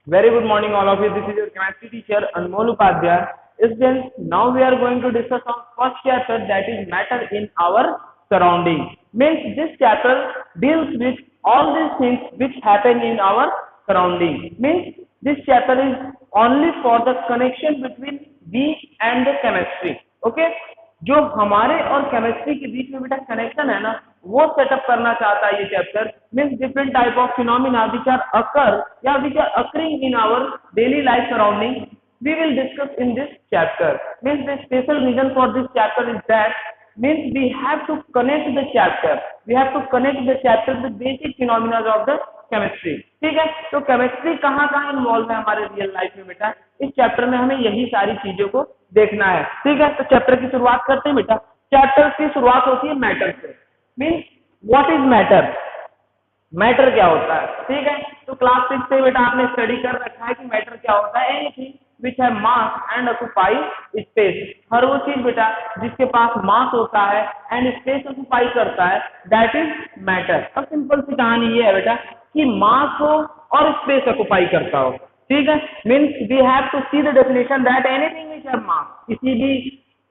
Very good morning, all of you. This is your chemistry teacher Anmol Upadhyay. Students, now we are going to discuss on first chapter, that is matter in our surrounding. Means this chapter deals with all these things which happen in our surrounding. Means this chapter is only for the connection between we and the chemistry. Okay? जो हमारे और chemistry के बीच में बेटा connection है ना, वो setup करना चाहता है ये chapter. Means different type of phenomena which are occur या which are occurring in our daily life surrounding we will discuss in this chapter. Means the special reason for this chapter is that means we have to connect the chapter. We have to connect the chapter with basic phenomena of the chemistry. ठीक है, तो chemistry कहाँ कहाँ involve है हमारे real life में बेटा, इस चैप्टर में हमें यही सारी चीजों को देखना है। ठीक है, तो चैप्टर की शुरुआत करते हैं बेटा। चैप्टर की शुरुआत होती है मैटर से। Means what is matter, matter क्या होता है। ठीक है, तो क्लास 6 से बेटा आपने स्टडी कर रखा है कि मैटर क्या होता है। एनीथिंग विच है मास एंड ऑक्यूपाई स्पेस, हर वो चीज बेटा जिसके पास मास होता है एंड स्पेस ऑक्यूपाई करता है, दैट इज मैटर। अब सिंपल सी कहानी ये है बेटा कि मास हो और स्पेस ऑक्यूपाई करता हो। ठीक है, means we have to see the definition that anything which है मास, किसी भी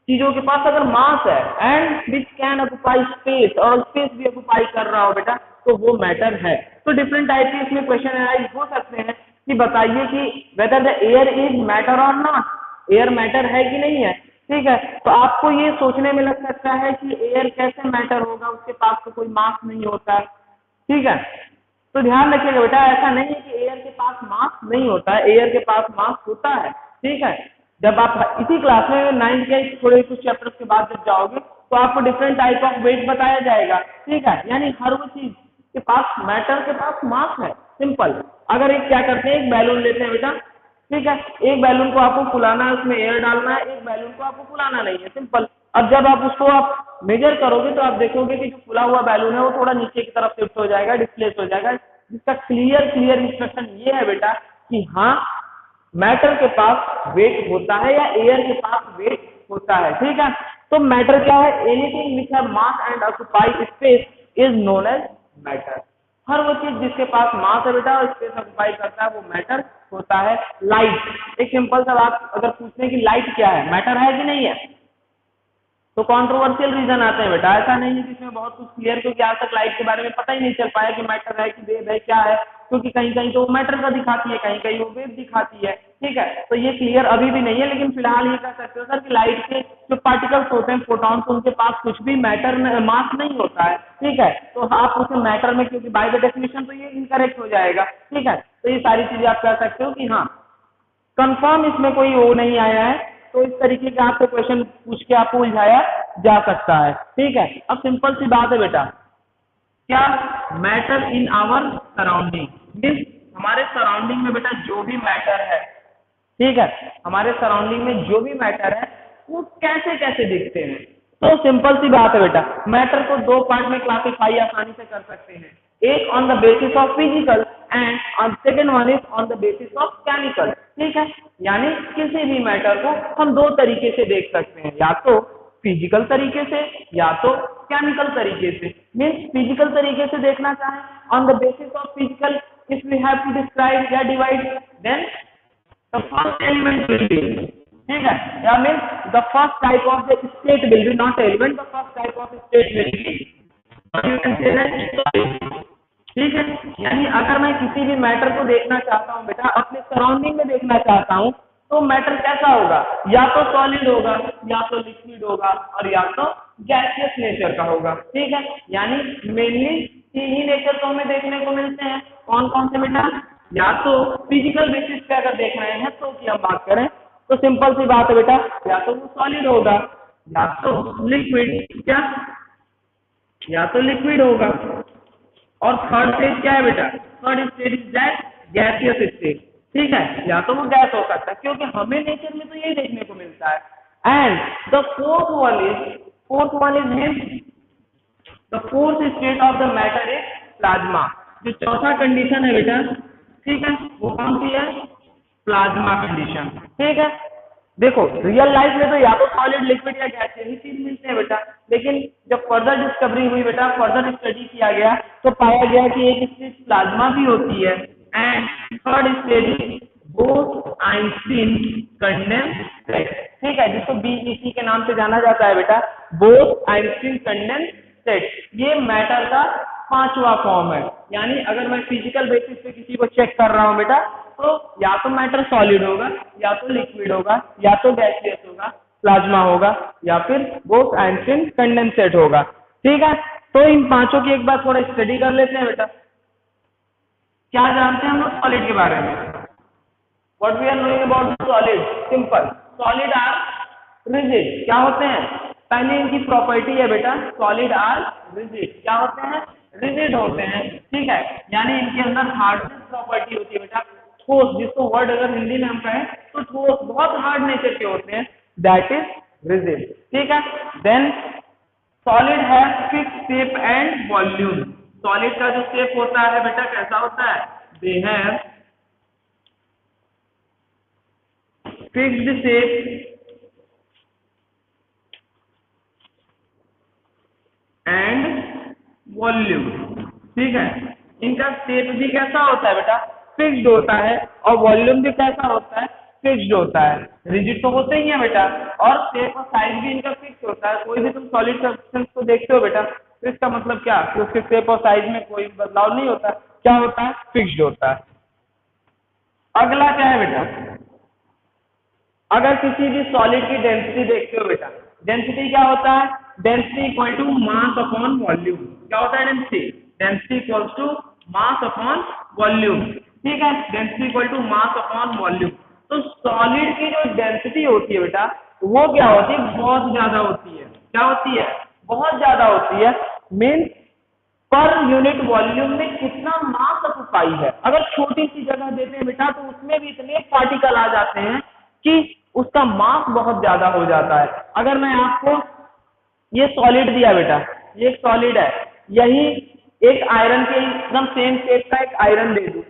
चीजों के पास अगर मास है and which can occupy space और स्पेस भी ऑक्यूपाई कर रहा हो बेटा, तो वो मैटर है। तो डिफरेंट टाइप के इसमें क्वेश्चन एनालाइज हो सकते हैं कि बताइए कि whether the air is matter और नॉट, एयर मैटर है कि नहीं है। ठीक है, तो आपको ये सोचने में लग सकता है कि एयर कैसे मैटर होगा, उसके पास तो कोई मास नहीं होता। ठीक है, तो ध्यान रखिएगा बेटा, ऐसा नहीं है कि एयर के पास मास नहीं होता है, एयर के पास मास होता है। ठीक है, जब आप इसी क्लास में 9th के थोड़े कुछ चैप्टर्स के बाद जब जाओगे तो आपको डिफरेंट टाइप ऑफ वेट बताया जाएगा। ठीक है, यानी हर वो चीज के पास मैटर के पास मास है। सिंपल, अगर एक क्या करते हैं, एक बैलून लेते हैं बेटा। ठीक है, एक बैलून को आपको फुलाना है, उसमें एयर डालना है, एक बैलून को आपको फुलाना नहीं है। सिंपल। अब जब आप उसको आप मेजर करोगे तो आप देखोगे कि जो फुला हुआ बैलून है वो थोड़ा नीचे की तरफ शिफ्ट हो जाएगा, डिस्प्लेस हो जाएगा। जिसका क्लियर इंस्ट्रक्शन ये है बेटा कि हाँ, मैटर के पास वेट होता है या एयर के पास वेट होता है। ठीक है, तो मैटर क्या है, anything which have mass and occupy space is known as matter. हर वो चीज जिसके पास मास है बेटा और स्पेस ऑक्यूपाई करता है वो मैटर होता है। लाइट, एक सिंपल सा बात अगर पूछने की लाइट क्या है, मैटर है कि नहीं है, तो कंट्रोवर्शियल रीजन आते हैं बेटा। ऐसा नहीं है कि इसमें बहुत कुछ क्लियर, क्योंकि आज तक लाइट के बारे में पता ही नहीं चल पाया कि मैटर है कि वेव है, क्या है, क्योंकि कहीं कहीं तो मैटर का दिखाती है, कहीं कहीं वो वेव दिखाती है। ठीक है, तो ये क्लियर अभी भी नहीं है, लेकिन फिलहाल ये कह सकते हो सर कि लाइट के जो पार्टिकल्स होते हैं, फोटॉन्स, उनके पास कुछ भी मैटर मास नहीं होता है। ठीक है, तो आप उसे मैटर में, क्योंकि बाय द डेफिनेशन तो ये इनकरेक्ट हो जाएगा। ठीक है, तो ये सारी चीजें आप कह सकते हो कि हाँ, कंफर्म इसमें कोई वो नहीं आया है, तो इस तरीके का आपसे क्वेश्चन पूछ के आपको उलझाया जा सकता है। ठीक है, अब सिंपल सी बात है बेटा, क्या matter in our surrounding, means हमारे सराउंडिंग में बेटा जो भी मैटर है, ठीक है, हमारे सराउंडिंग में जो भी मैटर है वो कैसे कैसे दिखते हैं। तो सिंपल सी बात है बेटा, मैटर को दो पार्ट में क्लासिफाई आसानी से कर सकते हैं, एक on the basis of physical and on second one is on the basis of chemical. ठीक है, यानी किसी भी मैटर को हम दो तरीके से देख सकते हैं, या तो फिजिकल तरीके से या तो केमिकल तरीके से। मीन्स फिजिकल तरीके से देखना चाहें, on the basis of physical, if we have to describe या divide, then the first element will be, ठीक है, या means the first type of the state will be not element, the first type of state will be, you can say that, ठीक है, यानी अगर मैं किसी भी मैटर को देखना चाहता हूँ बेटा, अपने सराउंडिंग में देखना चाहता हूँ, तो मैटर कैसा होगा, या तो सॉलिड होगा, या तो लिक्विड होगा, और या तो गैसियस नेचर का होगा। ठीक है, यानी मेनली तीन ही नेचर को हमें देखने को मिलते हैं। कौन कौन से बेटा, या तो फिजिकल बेसिस पे अगर देख रहे हैं तो की हम बात करें तो सिंपल सी बात है बेटा, या तो वो सॉलिड होगा, या तो लिक्विड, क्या, या तो लिक्विड होगा, और थर्ड स्टेज क्या है बेटा, third stage is that gaseous stage. ठीक है, या तो वो गैस हो सकता है, क्योंकि हमें नेचर में तो यही देखने को मिलता है। And the fourth one is means the fourth state of the matter is plasma. जो चौथा कंडीशन है बेटा, ठीक है, वो कौन सी है, प्लाज्मा कंडीशन। ठीक है, देखो रियल लाइफ में तो या तो सॉलिड, लिक्विड या गैस यही चीज मिलते हैं बेटा, लेकिन जब फर्दर डिस्कवरी हुई बेटा, फर्दर स्टडी किया गया तो पाया गया कि एक चीज प्लाज्मा भी होती है। and third stage is Bose-Einstein condensate, ठीक है, जिसको बीईसी के नाम से जाना जाता है बेटा, Bose-Einstein condensate। ये मैटर का पांचवा फॉर्म है। यानी अगर मैं फिजिकल बेसिस पे किसी को चेक कर रहा हूँ बेटा, तो या तो मैटर सॉलिड होगा, या तो लिक्विड होगा, या तो गैसियस होगा, प्लाज्मा होगा, या फिर Bose-Einstein कंडेंसेट होगा। ठीक है, तो इन पांचों की एक बार थोड़ा स्टडी कर लेते हैं बेटा। क्या जानते हैं हम लोग सॉलिड के बारे में? What we are noing about solid? Simple, solid are rigid. क्या होते हैं? पहले इनकी प्रॉपर्टी है बेटा, सॉलिड आर रिजिड। क्या होते हैं? रिजिड होते हैं। ठीक है, यानी इनके अंदर हार्डनेस प्रॉपर्टी होती है बेटा, ठोस, जिसको वर्ड अगर हिंदी में हम कहें तो ठोस, बहुत हार्ड नेचर के होते हैं, दैट इज रिजिड। ठीक है, देन सॉलिड है fix shape and volume. Solid का जो शेप होता है बेटा कैसा होता है? दे have fixed shape and volume. ठीक है, इनका शेप भी कैसा होता है बेटा? फिक्स्ड होता है, और वॉल्यूम भी कैसा होता है? फिक्स्ड होता है। रिजिड तो होते ही है बेटा, और शेप और साइज भी इनका फिक्स होता है। कोई भी तुम सॉलिड सब्सटेंस को देखते हो बेटा, तो इसका मतलब क्या कि उसके शेप और साइज में कोई बदलाव नहीं होता। क्या होता है? फिक्स्ड होता है। अगला क्या है बेटा? अगर किसी भी सॉलिड की डेंसिटी देखते हो बेटा, डेंसिटी क्या होता है? Density equal to mass upon volume. क्या होता है density? Density equal to mass upon volume. ठीक है, density equal to mass upon volume. तो सॉलिड की जो डेंसिटी होती है बेटा, वो क्या होती है? बहुत ज्यादा होती है। क्या होती है? बहुत ज्यादा होती है। मीन्स पर यूनिट वॉल्यूम में कितना मास ऑक्यूपाई है। अगर छोटी सी जगह देते हैं बेटा, तो उसमें भी इतने पार्टिकल आ जाते हैं कि उसका मास बहुत ज्यादा हो जाता है। अगर मैं आपको ये सॉलिड दिया बेटा, ये एक सॉलिड है, यही एक आयरन के एकदम सेम शेप का एक आयरन दे दूं,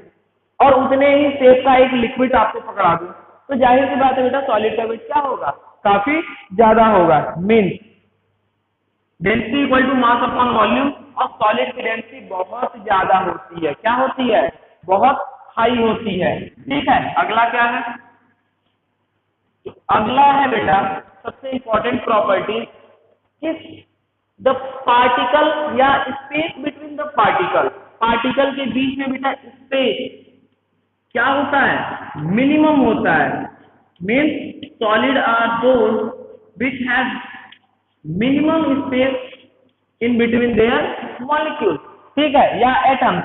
और उतने ही शेप का एक लिक्विड आपको पकड़ा दूं, तो जाहिर सी बात है बेटा, सॉलिड का वेट क्या होगा? काफी ज्यादा होगा। Means density equal to mass upon volume, और सॉलिड की डेंसिटी बहुत ज्यादा होती है। क्या होती है? बहुत हाई होती है। ठीक है, अगला क्या है? अगला है बेटा सबसे इंपॉर्टेंट प्रॉपर्टी, किस द पार्टिकल या space between the particle. Particle के बीच में बेटा स्पेस क्या होता है? मिनिमम होता है। Means solid are those which have minimum space in between their molecule. ठीक है, या एटम्स।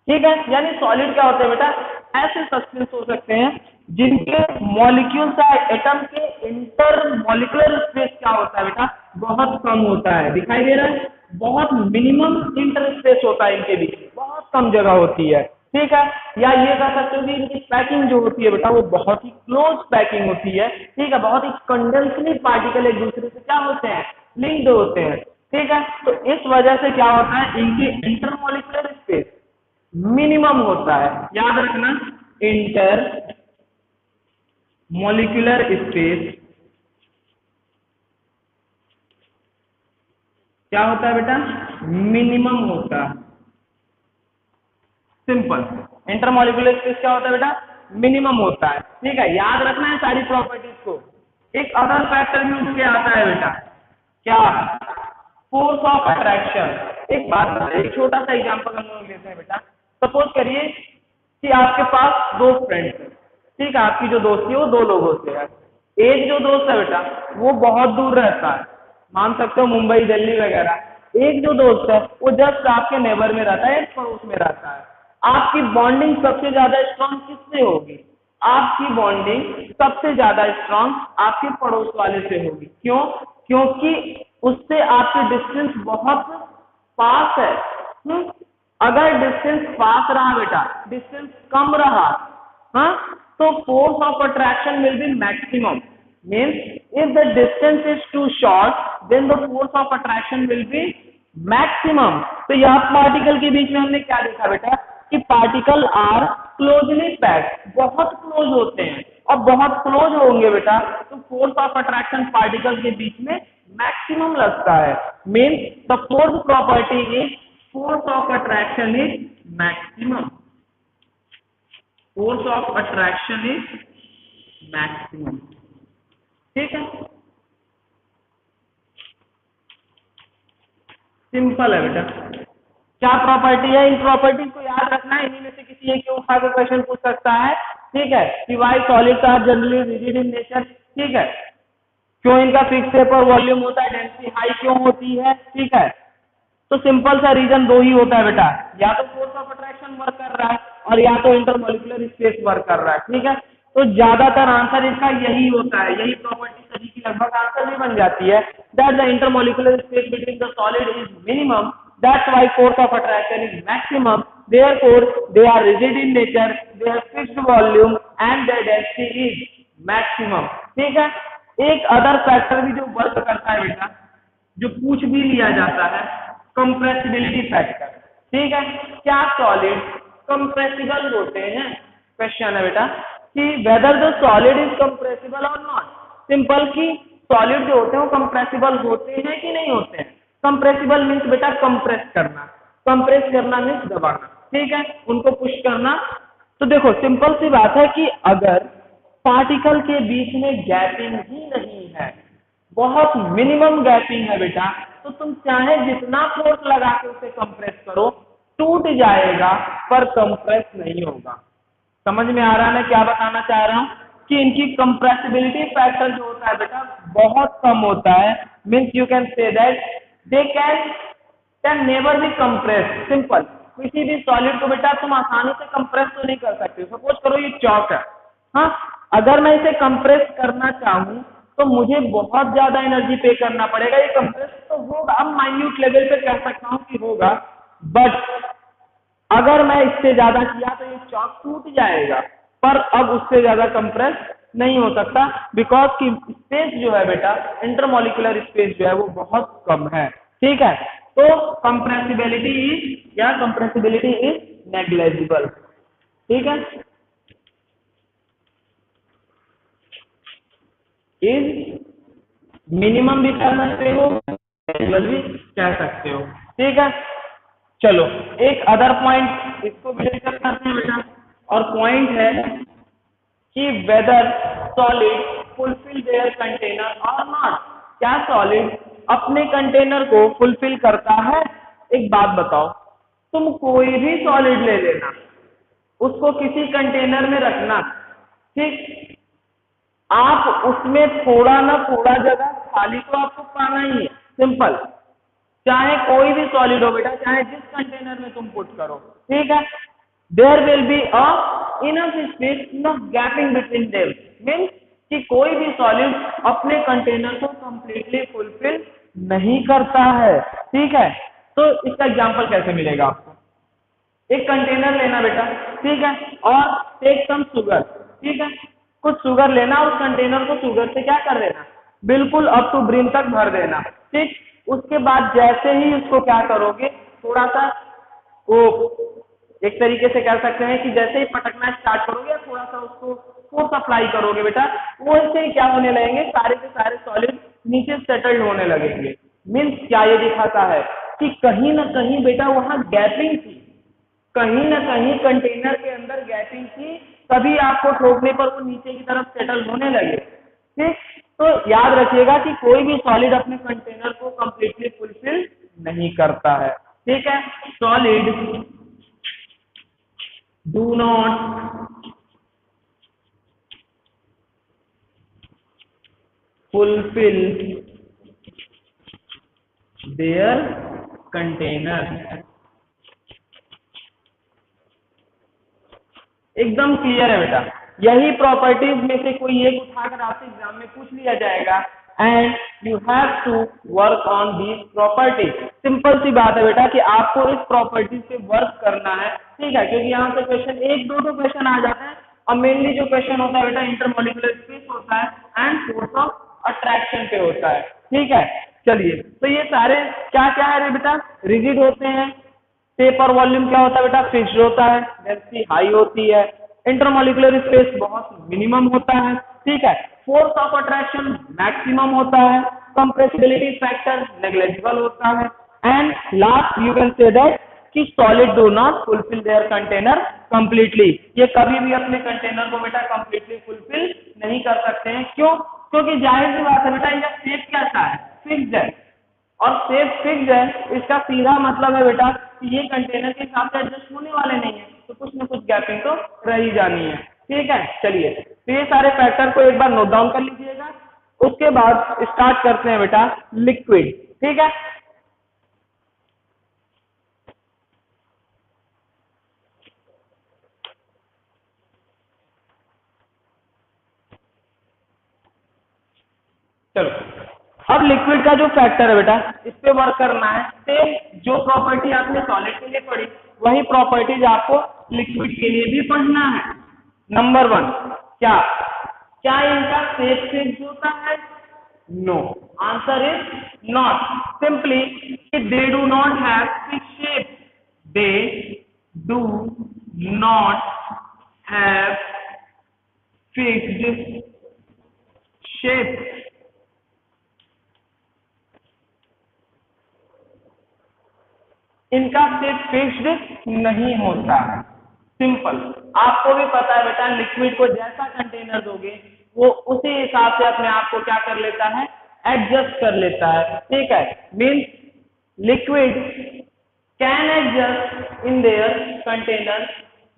ठीक है, यानी सॉलिड क्या होते हैं बेटा? ऐसे सब्सटेंस हो सकते हैं जिनके मॉलिक्यूल का एटम के इंटर मॉलिक्यूलर स्पेस क्या होता है बेटा? बहुत कम होता है। दिखाई दे रहा है? बहुत मिनिमम इंटर स्पेस होता है इनके बीच, बहुत कम जगह होती है। ठीक है, या ये कह सकते हो कि इनकी पैकिंग जो होती है बेटा, वो बहुत ही क्लोज पैकिंग होती है। ठीक है, बहुत ही कंडेंसली पार्टिकल एक दूसरे से क्या होते हैं? लिंक्ड होते हैं। ठीक है, तो इस वजह से क्या होता है? इनकी इंटरमॉलिक्यूलर स्पेस मिनिमम होता है। याद रखना, इंटर मॉलिक्यूलर स्पेस क्या होता है बेटा? मिनिमम होता है। सिंपल, इंटरमॉलिक्यूलर स्पेस क्या होता है बेटा? मिनिमम होता है। ठीक है, याद रखना है सारी प्रॉपर्टीज को। एक अदर फैक्टर भी उसके आता है बेटा, क्या? Force of attraction. एक बात, एक छोटा सा एग्जांपल हम लोग लेते हैं बेटा। सपोज करिए कि आपके पास दो फ्रेंड्स हैं। ठीक है, आपकी जो दोस्ती है वो दो लोगों से है। एक जो दोस्त है बेटा, वो बहुत दूर रहता है, मान सकते हो मुंबई, दिल्ली वगैरह। एक जो दोस्त है वो जस्ट आपके नेबर में रहता है, एक पड़ोस में रहता है। आपकी बॉन्डिंग सबसे ज्यादा स्ट्रांग किससे होगी? आपकी बॉन्डिंग सबसे ज्यादा स्ट्रांग आपके पड़ोस वाले से होगी। क्यों? क्योंकि उससे आपकी डिस्टेंस बहुत पास है। अगर डिस्टेंस पास रहा बेटा, डिस्टेंस कम रहा, हाँ, तो force of attraction will be maximum. Means if the distance is too short then the force of attraction will be maximum. तो यहाँ पार्टिकल के बीच में हमने क्या देखा बेटा कि पार्टिकल आर क्लोजली पैक्ड, बहुत क्लोज होते हैं, और बहुत क्लोज होंगे बेटा तो फोर्स ऑफ अट्रैक्शन पार्टिकल के बीच में मैक्सिमम लगता है। Means the fourth property is force of attraction is maximum. Force of attraction is maximum. ठीक है, सिंपल है बेटा। क्या प्रॉपर्टी है, इन प्रॉपर्टीज को याद रखना है, इन्हीं में से किसी एक के उठा के क्वेश्चन पूछ सकता है। ठीक है, कि why solids are generally rigid in nature. ठीक है, क्यों इनका फिक्स है पर वॉल्यूम होता है, डेंसिटी हाई क्यों होती है। ठीक है, तो सिंपल सा रीजन दो ही होता है बेटा, या तो फोर्स ऑफ अट्रैक्शन वर्क कर रहा है और या तो इंटरमॉलिक्यूलर स्पेस वर्क कर रहा है। ठीक है, तो ज्यादातर आंसर इसका यही होता है, यही प्रॉपर्टी सभी की लगभग आंसर भी बन जाती है, that the intermolecular space between the solid is minimum, that's why force of attraction is maximum, therefore they are rigid in nature, they have fixed volume and their density is maximum. ठीक है, एक other factor भी जो work करता है बेटा, जो पूछ भी लिया जाता है, कंप्रेसिबिलिटी फैक्टर। ठीक है, क्या सॉलिड कंप्रेसिबल होते हैं, क्वेश्चन है बेटा कि whether the solid is compressible और नॉट। सिंपल कि सॉलिड जो होते हैं वो कंप्रेसिबल होते हैं कि नहीं होते हैं। कंप्रेसिबल मीन्स बेटा कंप्रेस करना, कंप्रेस करना मीन्स दबाना। ठीक है, उनको पुश करना। तो देखो सिंपल सी बात है कि अगर पार्टिकल के बीच में गैपिंग ही नहीं है, बहुत मिनिमम गैपिंग है बेटा, तो तुम चाहे जितना फोर्स लगा के उसे कंप्रेस करो, टूट जाएगा पर कंप्रेस नहीं होगा। समझ में आ रहा है मैं क्या बताना चाह रहा हूं, कि इनकी कंप्रेसिबिलिटी फैक्टर जो होता है बेटा बहुत कम होता है। Means you can say that they can never be compress. Simple, किसी भी सॉलिड को बेटा तुम आसानी से कंप्रेस तो नहीं कर सकते। सपोज करो ये चौक है, हाँ, अगर मैं इसे कंप्रेस करना चाहूं तो मुझे बहुत ज्यादा एनर्जी पे करना पड़ेगा। ये कंप्रेस तो होगा, अब माइन्यूट लेवल पे कह सकता हूं कि होगा, बट अगर मैं इससे ज्यादा किया तो ये चौक टूट जाएगा, पर अब उससे ज्यादा कंप्रेस नहीं हो सकता, बिकॉज की स्पेस जो है बेटा, इंटरमॉलिक्यूलर स्पेस जो है वो बहुत कम है। ठीक है, तो कंप्रेसिबिलिटी इज या कंप्रेसिबिलिटी इज नेग्लेजिबल। ठीक है, इज मिनिमम भी कह सकते हो, नेग्लेजिबल भी कह सकते हो। ठीक है, चलो एक अदर पॉइंट इसको भी डिस्कस करते हैं बेटा, और पॉइंट है कि whether solid fulfil their container और नॉट। क्या सॉलिड अपने कंटेनर को फुलफिल करता है। एक बात बताओ, तुम कोई भी सॉलिड ले लेना, उसको किसी कंटेनर में रखना, ठीक, आप उसमें थोड़ा ना थोड़ा जगह खाली तो आपको पाना ही है। सिंपल, चाहे कोई भी सॉलिड हो बेटा, चाहे जिस कंटेनर में तुम पुट करो। ठीक है, there will be a enough space, enough gapping between them. Means कि कोई भी सॉलिड अपने कंटेनर को कंप्लीटली फुलफिल नहीं करता है। ठीक है, तो इसका एग्जांपल कैसे मिलेगा आपको। एक कंटेनर लेना बेटा, ठीक है, और टेक सम शुगर। ठीक है, कुछ शुगर लेना, उस कंटेनर को शुगर से क्या कर देना, बिल्कुल अप टू ब्रिम तक भर देना। ठीक, उसके बाद जैसे ही उसको क्या करोगे, थोड़ा सा वो एक तरीके से कह सकते हैं कि जैसे ही पटकना स्टार्ट करोगे, थोड़ा सा उसको फोर्स अप्लाई करोगे बेटा, वो इससे क्या होने लगेंगे, सारे के सारे सॉलिड नीचे सेटल्ड होने लगेंगे। मीन्स क्या ये दिखाता है कि कहीं ना कहीं बेटा वहां गैपिंग थी, कहीं ना कहीं कंटेनर के अंदर गैपिंग थी, तभी आपको ठोकने पर वो नीचे की तरफ सेटल होने लगे। ठीक, तो याद रखिएगा कि कोई भी सॉलिड अपने कंटेनर को कंप्लीटली फुलफिल नहीं करता है। ठीक है, solid do not fulfil their container. एकदम क्लियर है बेटा, यही प्रॉपर्टीज में से कोई एक उठाकर आपसे एग्जाम में पूछ लिया जाएगा, and you have to work on these properties. Simple सी बात है बेटा कि आपको इस प्रॉपर्टीज पे वर्क करना है। ठीक है, क्योंकि यहाँ से क्वेश्चन एक दो क्वेश्चन आ जाते हैं, और मेनली जो क्वेश्चन होता है बेटा इंटरमॉलिक्यूलर स्पेस होता है एंड फोर्स ऑफ अट्रैक्शन पे होता है। ठीक है, चलिए, तो ये सारे क्या क्या है बेटा, रिजिड होते हैं, पेपर वॉल्यूम क्या होता है बेटा, फिक्स्ड होता है, डेंसिटी हाई होती है, इंटरमॉलिक्यूलर स्पेस बहुत मिनिमम होता है। ठीक है, फोर्स ऑफ अट्रैक्शन मैक्सिमम होता है, कंप्रेसिबिलिटी फैक्टर नेग्लेजिबल होता है, and last you can say that कि solid do not fulfil their container completely, ये कभी भी अपने कंटेनर को बेटा कंप्लीटली फुलफिल नहीं कर सकते हैं। क्यों? क्योंकि जाहिर सी बात है बेटा इनका शेप कैसा है, फिक्स्ड है, और शेप फिक्स्ड है, इसका सीधा मतलब है बेटा कि ये कंटेनर के हिसाब से एडजस्ट होने वाले नहीं है, तो कुछ ना कुछ गैपिंग तो रह ही जानी है। ठीक है, चलिए तो ये सारे फैक्टर को एक बार नोट डाउन कर लीजिएगा। उसके बाद स्टार्ट करते हैं बेटा लिक्विड। ठीक है, चलो अब लिक्विड का जो फैक्टर है बेटा इस पे वर्क करना है। सेम जो प्रॉपर्टी आपने सॉलिड के लिए पढ़ी वही प्रॉपर्टीज आपको लिक्विड के लिए भी पढ़ना है। नंबर 1, क्या क्या इनका शेप फिक्स होता है? No, answer is not. Simply they do not have fix shape, they do not have fixed shape. इनका शेप फिक्स्ड नहीं होता है। सिंपल, आपको भी पता है बेटा लिक्विड को जैसा कंटेनर दोगे वो उसी हिसाब से अपने आप को क्या कर लेता है, एडजस्ट कर लेता है। ठीक है, means liquid can adjust in their container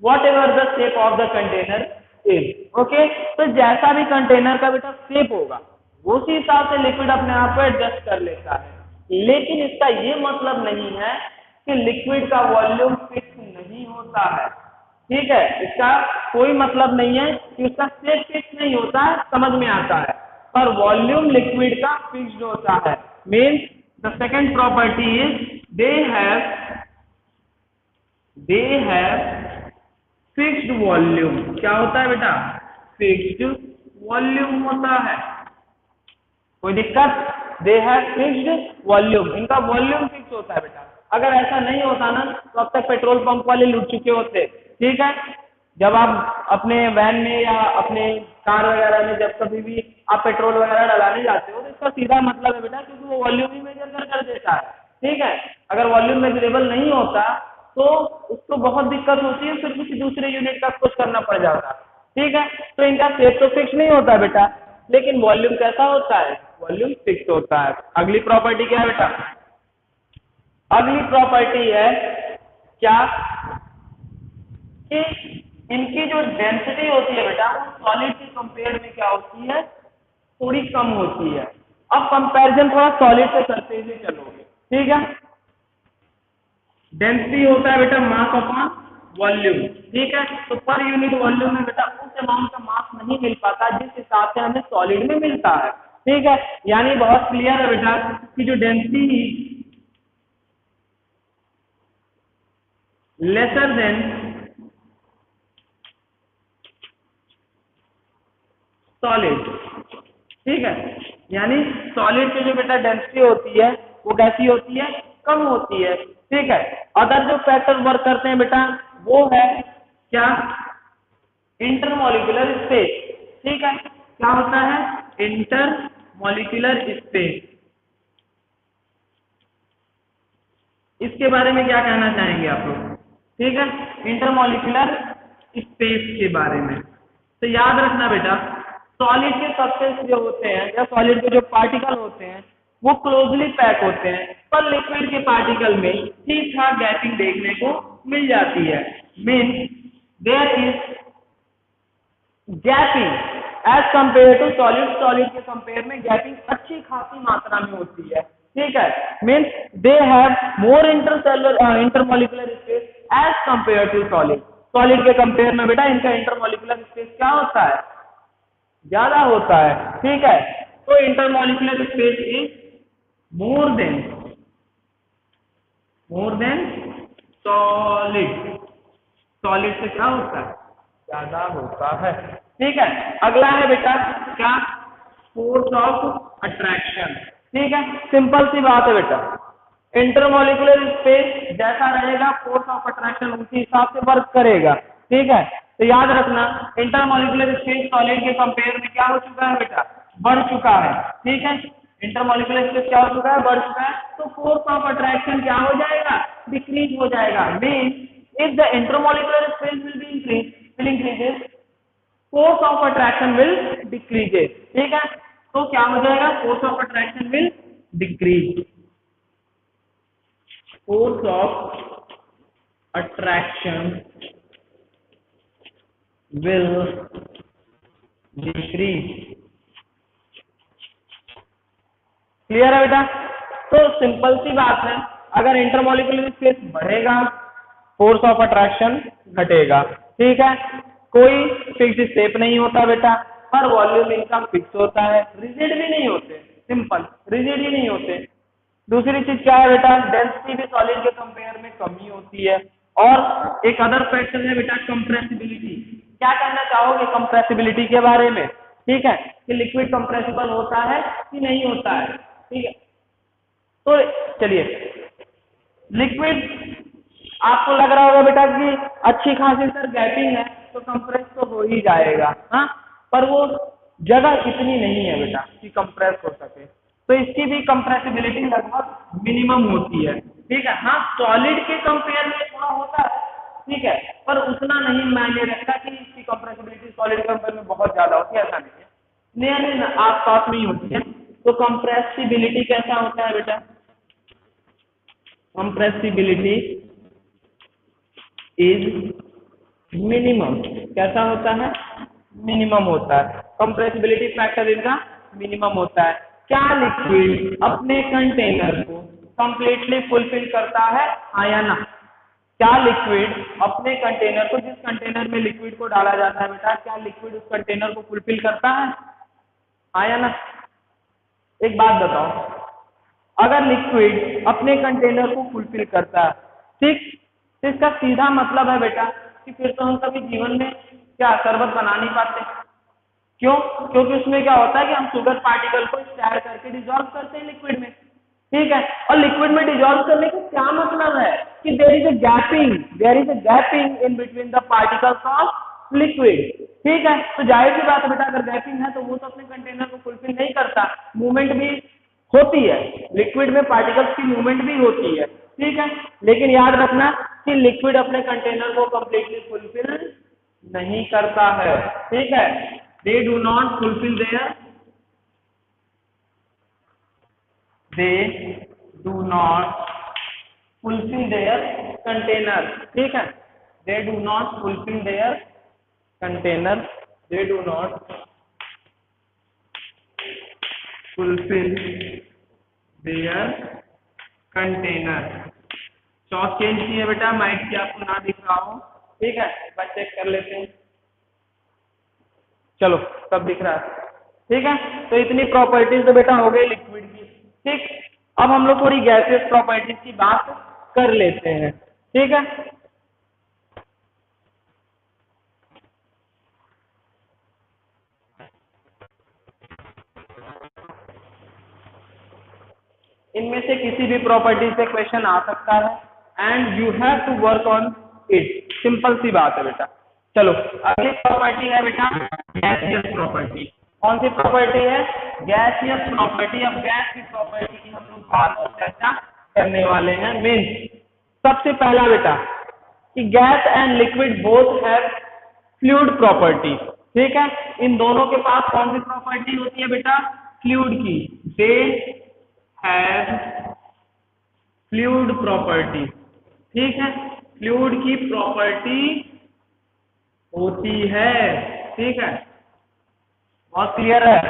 what ever the shape of the container is. Okay, तो जैसा भी कंटेनर का बेटा शेप होगा उसी हिसाब से लिक्विड अपने आप को एडजस्ट कर लेता है। लेकिन इसका ये मतलब नहीं है कि लिक्विड का वॉल्यूम फिक्स नहीं होता है। ठीक है, इसका कोई मतलब नहीं है कि उसका शेप फिक्स नहीं होता है, समझ में आता है, पर वॉल्यूम लिक्विड का फिक्स्ड होता है। Means the second property is they have fixed volume. क्या होता है बेटा? फिक्स्ड वॉल्यूम होता है। कोई दिक्कत? दे हैव फिक्स्ड वॉल्यूम, इनका वॉल्यूम फिक्स होता है बेटा। अगर ऐसा नहीं होता ना तो अब तक पेट्रोल पंप वाले लूट चुके होते। ठीक है, जब आप अपने वैन में या अपने कार वगैरह में जब कभी भी आप पेट्रोल वगैरह डलाने जाते हो तो इसका सीधा मतलब है बेटा क्योंकि वो वॉल्यूम ही मेजर कर देता है। ठीक है, अगर वॉल्यूम मेजरेबल नहीं होता तो उसको बहुत दिक्कत होती है, फिर किसी दूसरे यूनिट का कुछ करना पड़ जाता। ठीक है, तो इनका शेप तो फिक्स नहीं होता बेटा, लेकिन वॉल्यूम कैसा होता है? वॉल्यूम फिक्स होता है। अगली प्रॉपर्टी क्या है बेटा? अगली प्रॉपर्टी है क्या कि इनकी जो डेंसिटी होती है बेटा वो सॉलिड के कंपेयर में क्या होती है? थोड़ी कम होती है। अब कंपैरिजन थोड़ा सॉलिड से करते हुए चलोगे। ठीक है, डेंसिटी होता है बेटा मास अपॉन वॉल्यूम। ठीक है, तो पर यूनिट वॉल्यूम में बेटा उस अमाउंट का मास नहीं मिल पाता जिस हिसाब से हमें सॉलिड में मिलता है। ठीक है, यानी बहुत क्लियर है बेटा कि जो डेंसिटी लेसर देन सॉलिड। ठीक है, यानी सॉलिड की जो बेटा डेंसिटी होती है वो कैसी होती है? कम होती है। ठीक है, अदर जो फैक्टर वर्क करते हैं बेटा वो है क्या? Intermolecular space. ठीक है, क्या होता है? Intermolecular space. इसके बारे में क्या कहना चाहेंगे आप लोग? ठीक है, इंटरमॉलिक्यूलर स्पेस के बारे में तो याद रखना बेटा सॉलिड के सब्सटेंस जो होते हैं या सॉलिड के जो पार्टिकल होते हैं वो क्लोजली पैक होते हैं, पर लिक्विड के पार्टिकल में ठीक ठाक गैपिंग देखने को मिल जाती है। Means there is gapping as compare to solid. Solid के कंपेयर में गैपिंग अच्छी खासी मात्रा में होती है। ठीक है, means they have more intermolecular space as compare to solid. Solid के कंपेयर में बेटा इनका इंटरमॉलिक्यूलर स्पेस क्या होता है? ज्यादा होता है। ठीक है, तो intermolecular space is more than solid. Solid से क्या होता है? ज्यादा होता है। ठीक है, अगला है बेटा क्या? Force of attraction. ठीक है, सिंपल सी बात है बेटा इंटरमॉलिक्यूलर स्पेस जैसा रहेगा फोर्स ऑफ अट्रैक्शन उसी हिसाब से वर्क करेगा। ठीक है, तो याद रखना इंटरमॉलिक्यूलर स्पेस सॉलिड के कंपेयर में क्या हो चुका है बेटा? बढ़ चुका है। ठीक है, इंटरमॉलिक्यूलर स्पेस क्या हो चुका है? बढ़ चुका है, तो फोर्स ऑफ अट्रैक्शन क्या हो जाएगा? डिक्रीज हो जाएगा। Mean if the intermolecular space will increases, force of attraction will decreases. ठीक है, तो क्या हो जाएगा, force of attraction will decrease, force of attraction will decrease. Clear है बेटा? तो सिंपल सी बात है, अगर इंटरमोलिकुलर स्पेस बढ़ेगा फोर्स ऑफ अट्रैक्शन घटेगा। ठीक है, कोई फिक्स स्टेप नहीं होता बेटा, पर वॉल्यूम इनका फिक्स होता है, रिजिड भी नहीं होते, सिंपल रिजिड ही नहीं होते। दूसरी चीज क्या है बेटा, डेंसिटी भी सॉलिड के कंपेयर में कमी होती है। और एक अदर फैक्टर है बेटा कंप्रेसिबिलिटी। क्या कहना चाहोगे कंप्रेसिबिलिटी के बारे में? ठीक है, कि लिक्विड कंप्रेसिबल होता है कि नहीं होता है। ठीक है, तो चलिए, लिक्विड आपको लग रहा होगा बेटा कि अच्छी खासी सर गैपिंग है तो कंप्रेस तो हो ही जाएगा, हाँ, पर वो जगह इतनी नहीं है बेटा कि कंप्रेस हो सके, तो इसकी भी कंप्रेसिबिलिटी लगभग मिनिमम होती है। ठीक है, हाँ सॉलिड के कंपेयर में थोड़ा होता है, ठीक है, पर उतना नहीं मायने रखता कि इसकी कंप्रेसिबिलिटी सॉलिड के कंपेयर में बहुत ज्यादा होती है, ऐसा नहीं है, नियर आस पास में ही होती है। तो कंप्रेसिबिलिटी कैसा होता है बेटा, कंप्रेसिबिलिटी इज मिनिमम, कैसा होता है, मिनिमम होता है, कंप्रेसिबिलिटी फैक्टर इनका मिनिमम होता है। क्या लिक्विड अपने कंटेनर को कंप्लीटली फुलफिल करता है, हाँ या ना? क्या लिक्विड अपने कंटेनर को, जिस कंटेनर में लिक्विड को डाला जाता है बेटा, क्या लिक्विड उस कंटेनर को फुलफिल करता है, हाँ या ना? एक बात बताओ, अगर लिक्विड अपने कंटेनर को फुलफिल करता है, ठीक, तो इसका सीधा मतलब है बेटा कि फिर तो हम कभी जीवन में क्या शरबत बना नहीं पाते। क्यों? क्योंकि उसमें क्या होता है कि हम शुगर पार्टिकल को स्टार करके डिसॉल्व करते हैं लिक्विड में। ठीक है, और लिक्विड में डिसॉल्व करने का क्या मतलब है कि there is a gapping in between the particles of liquid. ठीक है, तो जाहिर सी बात है बेटा, अगर गैपिंग है तो वो तो अपने कंटेनर को फुलफिल नहीं करता, मूवमेंट भी होती है, लिक्विड में पार्टिकल्स की मूवमेंट भी होती है। ठीक है, लेकिन याद रखना कि लिक्विड अपने कंटेनर को कंप्लीटली फुलफिल नहीं करता है। ठीक है, दे do not fulfil there, they do not fulfil their container. ठीक है, दे do not fulfil their container, they do not fulfil their container. Chowk change किए बेटा, माइक की आपको ना दिख रहा हो। ठीक है, बस चेक कर लेते हैं, चलो सब दिख रहा है। ठीक है, तो इतनी प्रॉपर्टीज तो बेटा हो गई लिक्विड की। ठीक, अब हम लोग थोड़ी गैसियस प्रॉपर्टीज की बात कर लेते हैं। ठीक है, इनमें से किसी भी प्रॉपर्टी से क्वेश्चन आ सकता है and you have to work on it, simple सी बात है बेटा। चलो अगली प्रॉपर्टी है बेटा गैसियस प्रॉपर्टी। कौन सी प्रॉपर्टी है? Gaseous property. अब गैस की प्रॉपर्टी की हम लोग बात और चर्चा करने वाले हैं। मीन्स सबसे पहला बेटा कि gas and liquid both have fluid property. ठीक है, इन दोनों के पास कौन सी प्रॉपर्टी होती है बेटा? फ्लूइड की। They have fluid property. ठीक है, फ्लूइड की प्रॉपर्टी होती है। ठीक है, बहुत क्लियर है।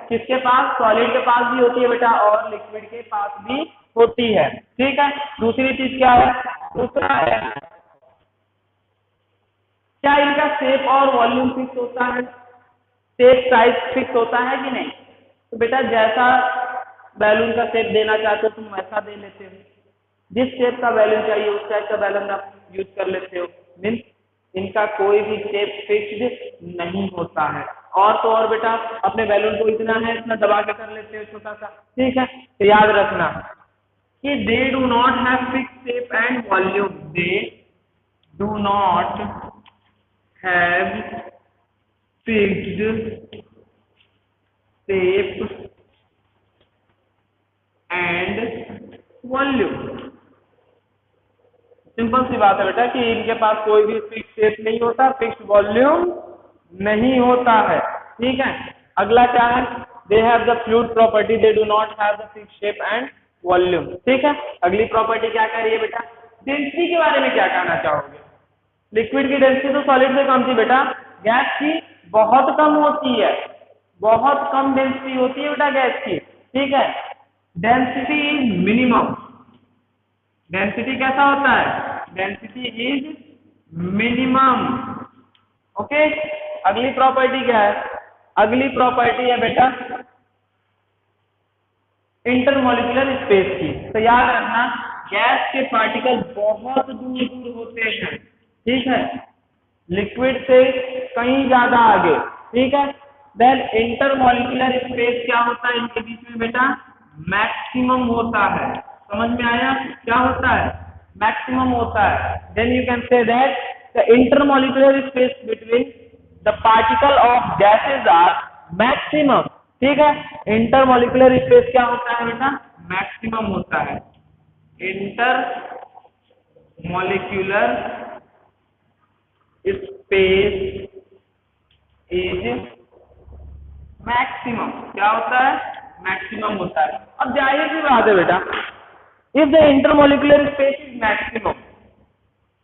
किसके पास? सॉलिड के पास भी होती है बेटा और लिक्विड के पास भी होती है। ठीक है, दूसरी चीज क्या है? दूसरा है क्या इनका शेप और वॉल्यूम फिक्स होता है? शेप साइज फिक्स होता है कि नहीं? तो बेटा जैसा बैलून का शेप देना चाहते हो तुम वैसा दे लेते हो, जिस शेप का बैलून चाहिए उस टाइप का बैलून आप यूज कर लेते हो। मीन्स इनका कोई भी शेप फिक्स्ड नहीं होता है। और तो और बेटा अपने बैलून को इतना है इतना दबा के कर लेते हो छोटा सा। ठीक है, तो याद रखना कि they do not have fixed shape and volume, they do not have fixed shape and volume. Simple सी बात है बेटा कि इनके पास कोई भी फिक्स शेप नहीं होता, फिक्स वॉल्यूम नहीं होता है। ठीक है, अगला क्या है, they have the fluid property, they do not have the fix shape and volume. ठीक है, अगली प्रॉपर्टी क्या कह रही है बेटा, डेंसिटी के बारे में क्या कहना चाहोगे? लिक्विड की डेंसिटी तो सॉलिड से कम थी बेटा, गैस की बहुत कम होती है, बहुत कम डेंसिटी होती है बेटा गैस की। ठीक है, डेंसिटी इज मिनिमम। डेंसिटी कैसा होता है, डेंसिटी इज मिनिमम। ओके, अगली प्रॉपर्टी क्या है, अगली प्रॉपर्टी है बेटा इंटरमॉलिक्यूलर स्पेस की। तो याद रखना गैस के पार्टिकल बहुत दूर दूर होते हैं। ठीक है, लिक्विड से कहीं ज्यादा आगे। ठीक है, देन इंटरमॉलिक्यूलर स्पेस क्या होता है इनके बीच में बेटा, मैक्सिमम होता है। समझ में आया, क्या होता है, मैक्सिमम होता है। Then you can say that the intermolecular space between the particle of gases are maximum. ठीक है, इंटरमॉलिक्यूलर स्पेस क्या होता है बेटा, मैक्सिमम होता है। Inter molecular space is maximum, क्या होता है, मैक्सिमम होता है। अब जाहिर सी बात है बेटा, if the intermolecular space is maximum,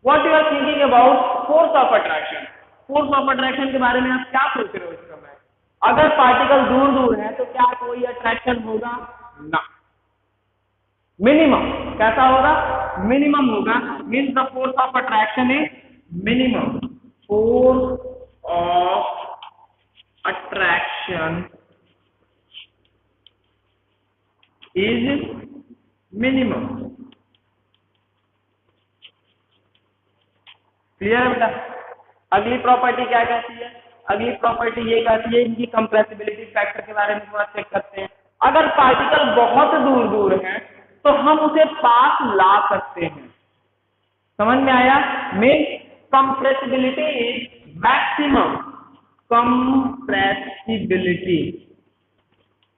what you are thinking about force of attraction? Force of attraction के बारे में आप क्या सोच रहे हो इस समय? अगर पार्टिकल दूर दूर है तो क्या कोई अट्रैक्शन होगा? ना, मिनिमम। कैसा होगा, मिनिमम होगा। Means the force of attraction is minimum. Force of attraction is minimum. Clear है बेटा? अगली प्रॉपर्टी क्या कहती है, अगली प्रॉपर्टी ये कहती है, इनकी कंप्रेसिबिलिटी फैक्टर के बारे में थोड़ा चेक करते हैं। अगर पार्टिकल बहुत दूर दूर है तो हम उसे पास ला सकते हैं। समझ में आया? Mean compressibility is maximum. Compressibility,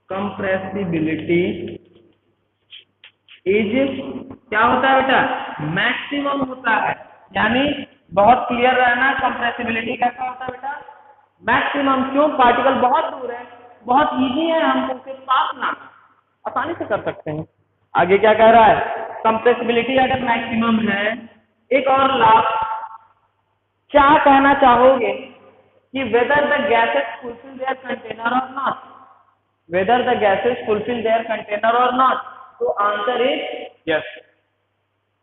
compressibility is क्या होता है बेटा, मैक्सिमम होता है। यानी बहुत क्लियर रहना, कंप्रेसिबिलिटी कैसा होता है बेटा, मैक्सिमम। क्यों? पार्टिकल बहुत दूर है, बहुत इजी है हमको उसे पास लाना, आसानी से कर सकते हैं। आगे क्या कह रहा है, कंप्रेसिबिलिटी अगर मैक्सिमम है, एक और लाभ क्या कहना चाहोगे कि whether the gases fulfil their container और not, whether the gases fulfil their container और नॉट? तो answer is yes,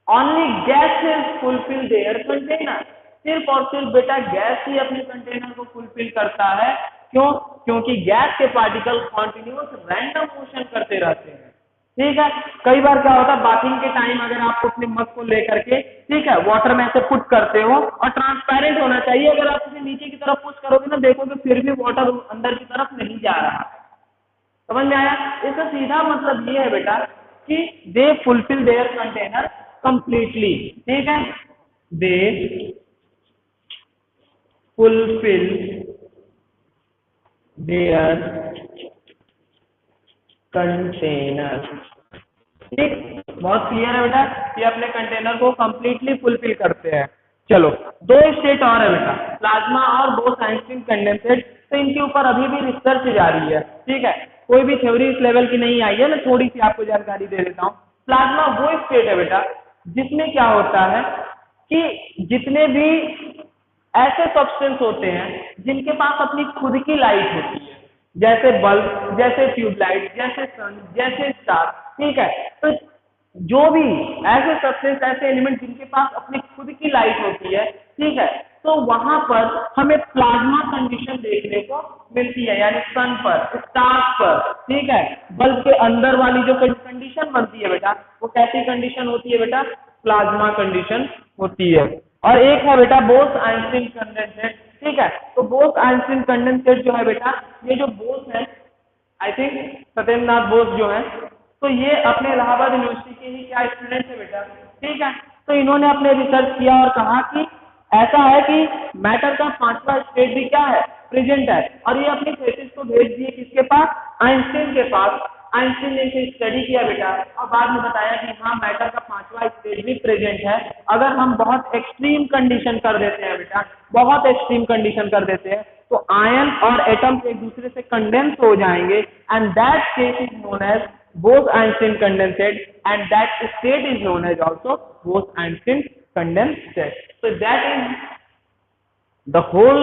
only gases fulfil their container. सिर्फ और सिर्फ बेटा गैस ही अपने कंटेनर को फुलफिल करता है। क्यों? क्योंकि गैस के पार्टिकल कॉन्टिन्यूअस रैंडम मोशन करते रहते हैं। ठीक है, कई बार क्या होता है, बाथिंग के टाइम अगर आप अपने मग को लेकर के, ठीक है, वाटर में ऐसे पुट करते हो और ट्रांसपेरेंट होना चाहिए, अगर आप उसे नीचे की तरफ पुश करोगे ना, देखोगे फिर भी वाटर अंदर की तरफ नहीं जा रहा है। समझ में आया? इसका सीधा मतलब ये है बेटा कि they fulfil their container completely. ठीक है, दे फुलफिल देयर कंटेनर। ठीक, बहुत क्लियर है बेटा, ये अपने कंटेनर को कंप्लीटली फुलफिल करते हैं। चलो, दो स्टेट और है बेटा, प्लाज्मा और बोस-आइंस्टीन कंडेंसेट। तो इनके ऊपर अभी भी रिसर्च जारी है। ठीक है, कोई भी थ्योरी इस लेवल की नहीं आई है, मैं थोड़ी सी आपको जानकारी दे देता हूँ। प्लाज्मा वो स्टेट है बेटा जिसमें क्या होता है कि जितने भी ऐसे सब्सटेंस होते हैं जिनके पास अपनी खुद की लाइट होती है, जैसे बल्ब, जैसे ट्यूबलाइट, जैसे सन, जैसे स्टार। ठीक है, तो जो भी ऐसे सब्सटेंस, ऐसे एलिमेंट जिनके पास अपनी खुद की लाइट होती है, ठीक है, तो वहां पर हमें प्लाज्मा कंडीशन देखने को मिलती है। यानी सन पर, स्टार्स पर, ठीक है, बल्ब के अंदर वाली जो कंडीशन बनती है बेटा, वो कैसी कंडीशन होती है बेटा, प्लाज्मा कंडीशन होती है। और एक है बेटा बोस-आइंस्टीन कंडेंसेट। ठीक है, तो बोस-आइंस्टीन कंडेंसेट जो है बेटा, ये जो बोस है, आई थिंक सत्येंद्र नाथ बोस जो है, तो ये अपने इलाहाबाद यूनिवर्सिटी के ही क्या स्टूडेंट है बेटा। ठीक है, तो इन्होंने अपने रिसर्च किया और कहा कि ऐसा है कि मैटर का पांचवा स्टेट भी क्या है, प्रेजेंट है। और ये अपनी थीसिस को भेज दिए किसके पास, आइंस्टीन के पास। आइंस्टीन ने इसे स्टडी किया बेटा और बाद में बताया कि हाँ मैटर का पांचवा स्टेज भी प्रेजेंट है। अगर हम बहुत एक्सट्रीम कंडीशन कर देते हैं बेटा, बहुत एक्सट्रीम कंडीशन कर देते हैं तो आयन और एटम्स एक दूसरे से कंडेंस हो जाएंगे and that case is known as Bose-Einstein condensate and that state is known as also Bose-Einstein condensate. So that is the whole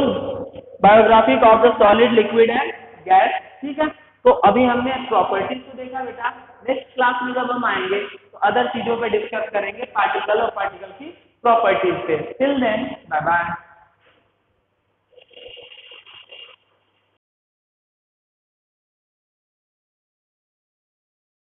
biography of the solid, liquid and gas. ठीक है, तो अभी हमने प्रॉपर्टीज को देखा बेटा। नेक्स्ट क्लास में जब हम आएंगे तो अदर चीजों पे डिस्कस करेंगे, पार्टिकल और पार्टिकल की प्रॉपर्टीज पे। Till then bye bye.